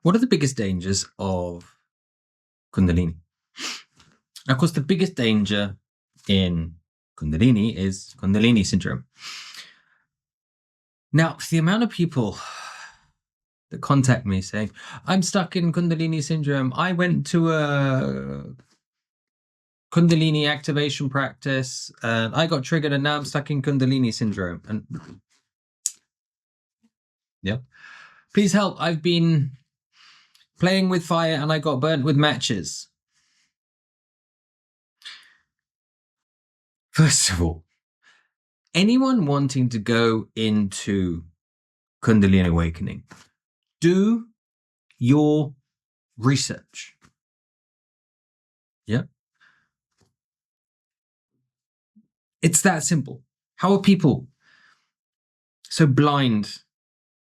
What are the biggest dangers of Kundalini? Of course, the biggest danger in Kundalini is Kundalini syndrome. Now, the amount of people that contact me saying, I'm stuck in Kundalini syndrome. I went to a Kundalini activation practice and I got triggered and now I'm stuck in Kundalini syndrome. And yeah, please help. I've been playing with fire and I got burnt with matches. First of all, anyone wanting to go into Kundalini Awakening, do your research. Yeah. It's that simple. How are people so blind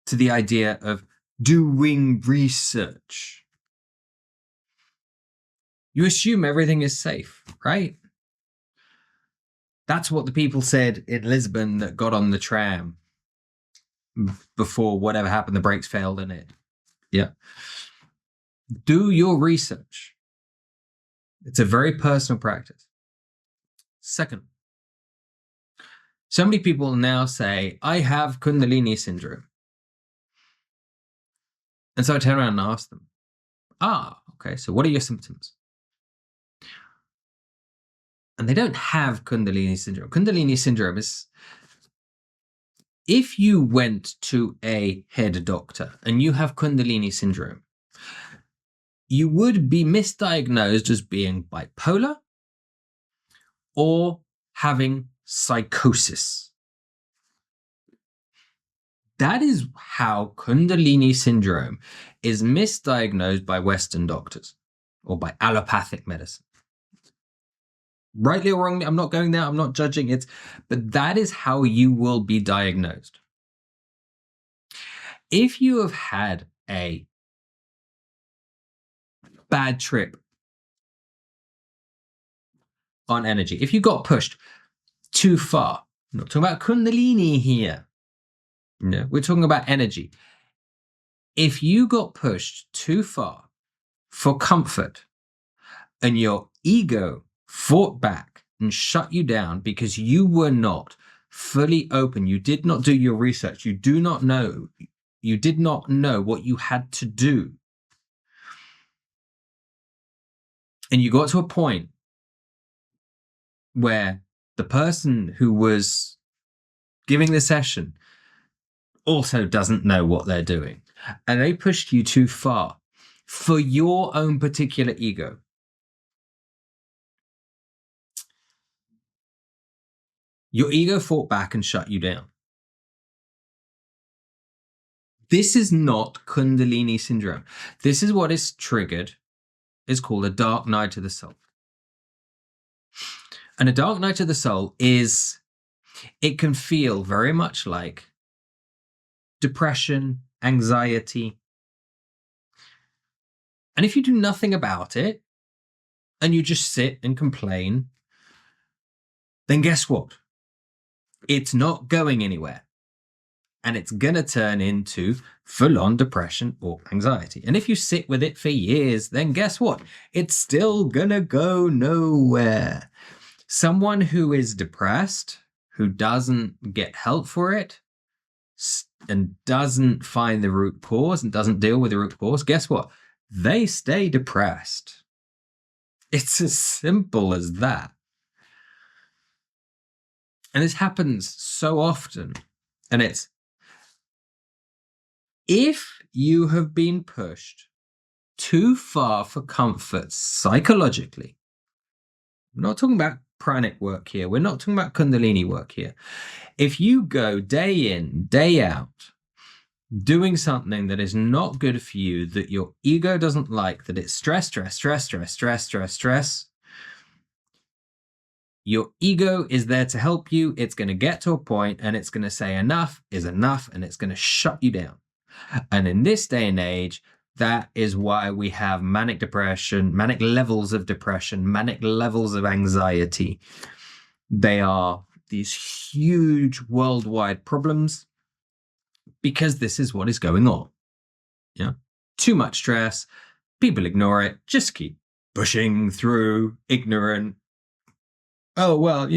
to the idea of doing research? You assume everything is safe, right? That's what the people said in Lisbon that got on the tram before whatever happened, the brakes failed in it. Yeah. Do your research. It's a very personal practice. Second, so many people now say, I have Kundalini syndrome. And so I turn around and ask them, okay, so what are your symptoms? And they don't have Kundalini syndrome. Kundalini syndrome is, if you went to a head doctor and you have Kundalini syndrome, you would be misdiagnosed as being bipolar or having psychosis. That is how Kundalini syndrome is misdiagnosed by Western doctors or by allopathic medicine. Rightly or wrongly, I'm not going there, I'm not judging it, but that is how you will be diagnosed. If you have had a bad trip on energy, if you got pushed too far, I'm not talking about Kundalini here. No, we're talking about energy. If you got pushed too far for comfort and your ego fought back and shut you down because you were not fully open, you did not do your research, you did not know what you had to do, and you got to a point where the person who was giving the session also doesn't know what they're doing, and they pushed you too far for your own particular ego, your ego fought back and shut you down. This is not Kundalini syndrome. This is what is triggered. It's called a dark night of the soul. And a dark night of the soul is, it can feel very much like depression, anxiety. And if you do nothing about it and you just sit and complain, then guess what? It's not going anywhere. And it's going to turn into full-on depression or anxiety. And if you sit with it for years, then guess what? It's still going to go nowhere. Someone who is depressed, who doesn't get help for it, and doesn't find the root cause and doesn't deal with the root cause, guess what? They stay depressed. It's as simple as that. And this happens so often. And it's, if you have been pushed too far for comfort psychologically, we're not talking about pranic work here, we're not talking about Kundalini work here. If you go day in, day out, doing something that is not good for you, that your ego doesn't like, that it's stress, your ego is there to help you. It's going to get to a point and it's going to say enough is enough, and it's going to shut you down. And in this day and age, that is why we have manic depression, manic levels of depression, manic levels of anxiety. They are these huge worldwide problems because this is what is going on. Yeah. too much stress. People ignore it, just keep pushing through, ignorant. Oh, well,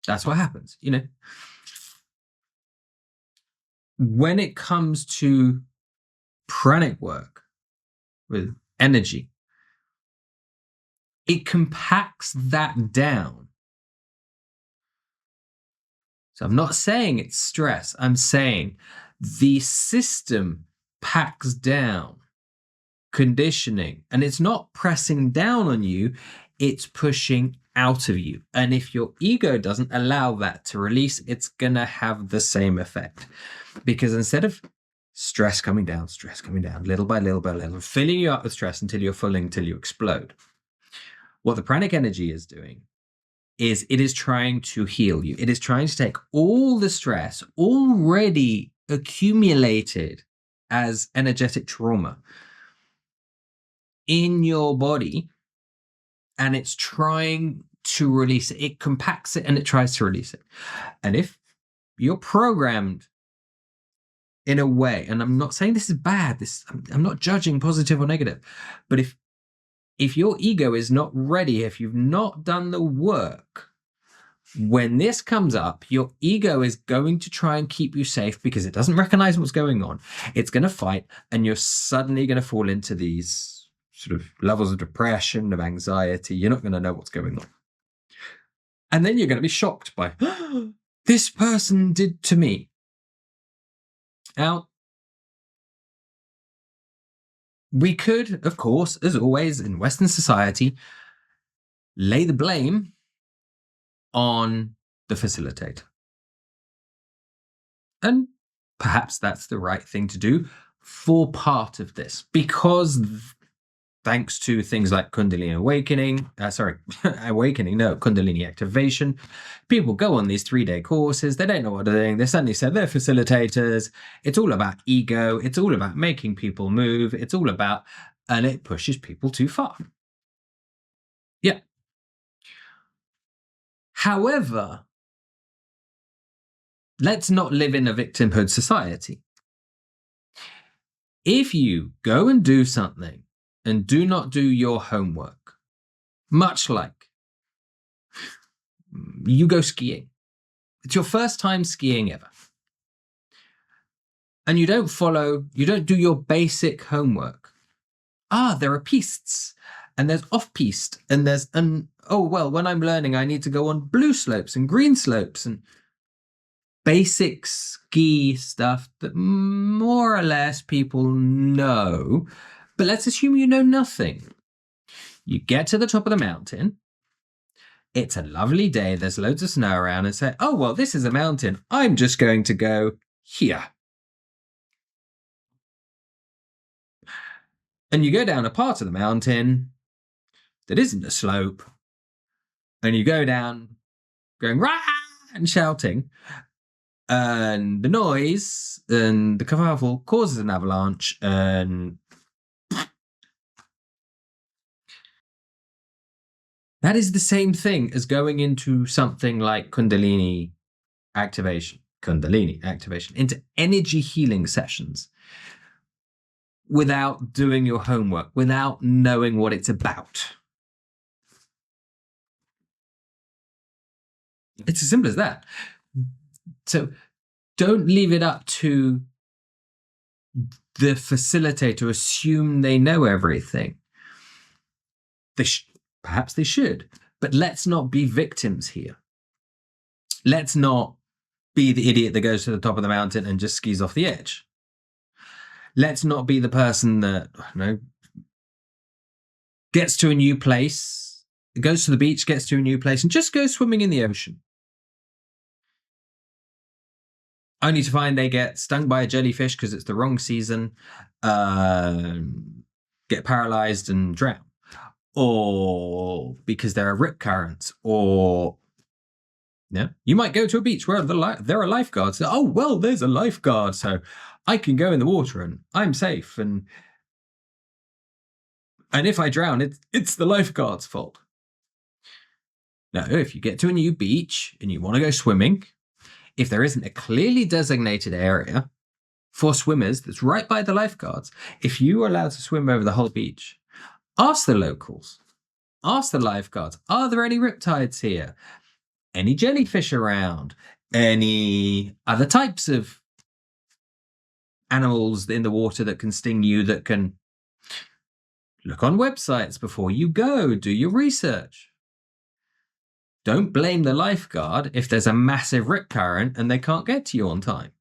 that's what happens, When it comes to pranic work with energy, it compacts that down. So I'm not saying it's stress. I'm saying the system packs down conditioning, and it's not pressing down on you, it's pushing out of you. And if your ego doesn't allow that to release, it's going to have the same effect. Because instead of stress coming down, little by little by little, filling you up with stress until you're full, until you explode, what the pranic energy is doing is it is trying to heal you. It is trying to take all the stress already accumulated as energetic trauma in your body, and it's trying to release it. It compacts it and it tries to release it. And if you're programmed in a way, and I'm not saying this is bad, I'm not judging positive or negative, but if your ego is not ready, if you've not done the work, when this comes up, your ego is going to try and keep you safe because it doesn't recognize what's going on. It's going to fight, and you're suddenly going to fall into these sort of levels of depression, of anxiety. You're not going to know what's going on. And then you're going to be shocked by, this person did to me. Now, we could, of course, as always in Western society, lay the blame on the facilitator. And perhaps that's the right thing to do for part of this, because thanks to things like Kundalini Awakening, Kundalini Activation, people go on these 3-day courses, they don't know what they're doing, they suddenly say they're facilitators, it's all about ego, it's all about making people move, and it pushes people too far. Yeah. However, let's not live in a victimhood society. If you go and do something and do not do your homework, much like you go skiing, it's your first time skiing ever, and you don't do your basic homework. There are pistes, and there's off-piste, and when I'm learning, I need to go on blue slopes and green slopes and basic ski stuff that more or less people know, but let's assume you know nothing. You get to the top of the mountain, it's a lovely day, there's loads of snow around, and say, oh, well, this is a mountain, I'm just going to go here. And you go down a part of the mountain that isn't a slope, and you go down going, rah, and shouting, and the noise and the kerfuffle causes an avalanche, and that is the same thing as going into something like Kundalini activation, into energy healing sessions without doing your homework, without knowing what it's about. It's as simple as that. So don't leave it up to the facilitator to assume they know everything. Perhaps they should, but let's not be victims here. Let's not be the idiot that goes to the top of the mountain and just skis off the edge. Let's not be the person that, gets to a new place, goes to the beach, gets to a new place, and just goes swimming in the ocean, only to find they get stung by a jellyfish because it's the wrong season, get paralyzed and drown, or because there are rip currents, or you might go to a beach where there are lifeguards. Oh, well, there's a lifeguard, so I can go in the water and I'm safe. And if I drown, it's the lifeguard's fault. No, if you get to a new beach and you want to go swimming, if there isn't a clearly designated area for swimmers that's right by the lifeguards. If you are allowed to swim over the whole beach, ask the locals, ask the lifeguards, are there any riptides here? Any jellyfish around? Any other types of animals in the water that can sting you, that can... Look on websites before you go, do your research. Don't blame the lifeguard if there's a massive rip current and they can't get to you on time.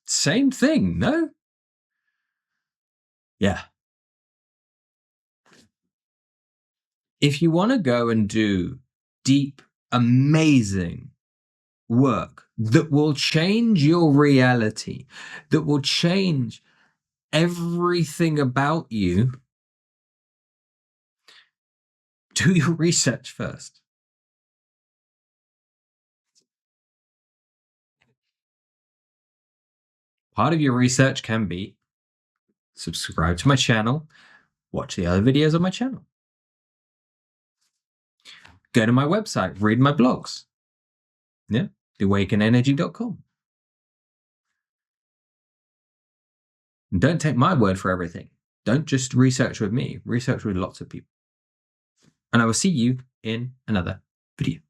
Same thing, no? Yeah. If you want to go and do deep, amazing work that will change your reality, that will change everything about you, do your research first. Part of your research can be subscribe to my channel, watch the other videos on my channel. Go to my website, read my blogs. Yeah, theawakenenergy.com. And don't take my word for everything. Don't just research with me, research with lots of people. And I will see you in another video.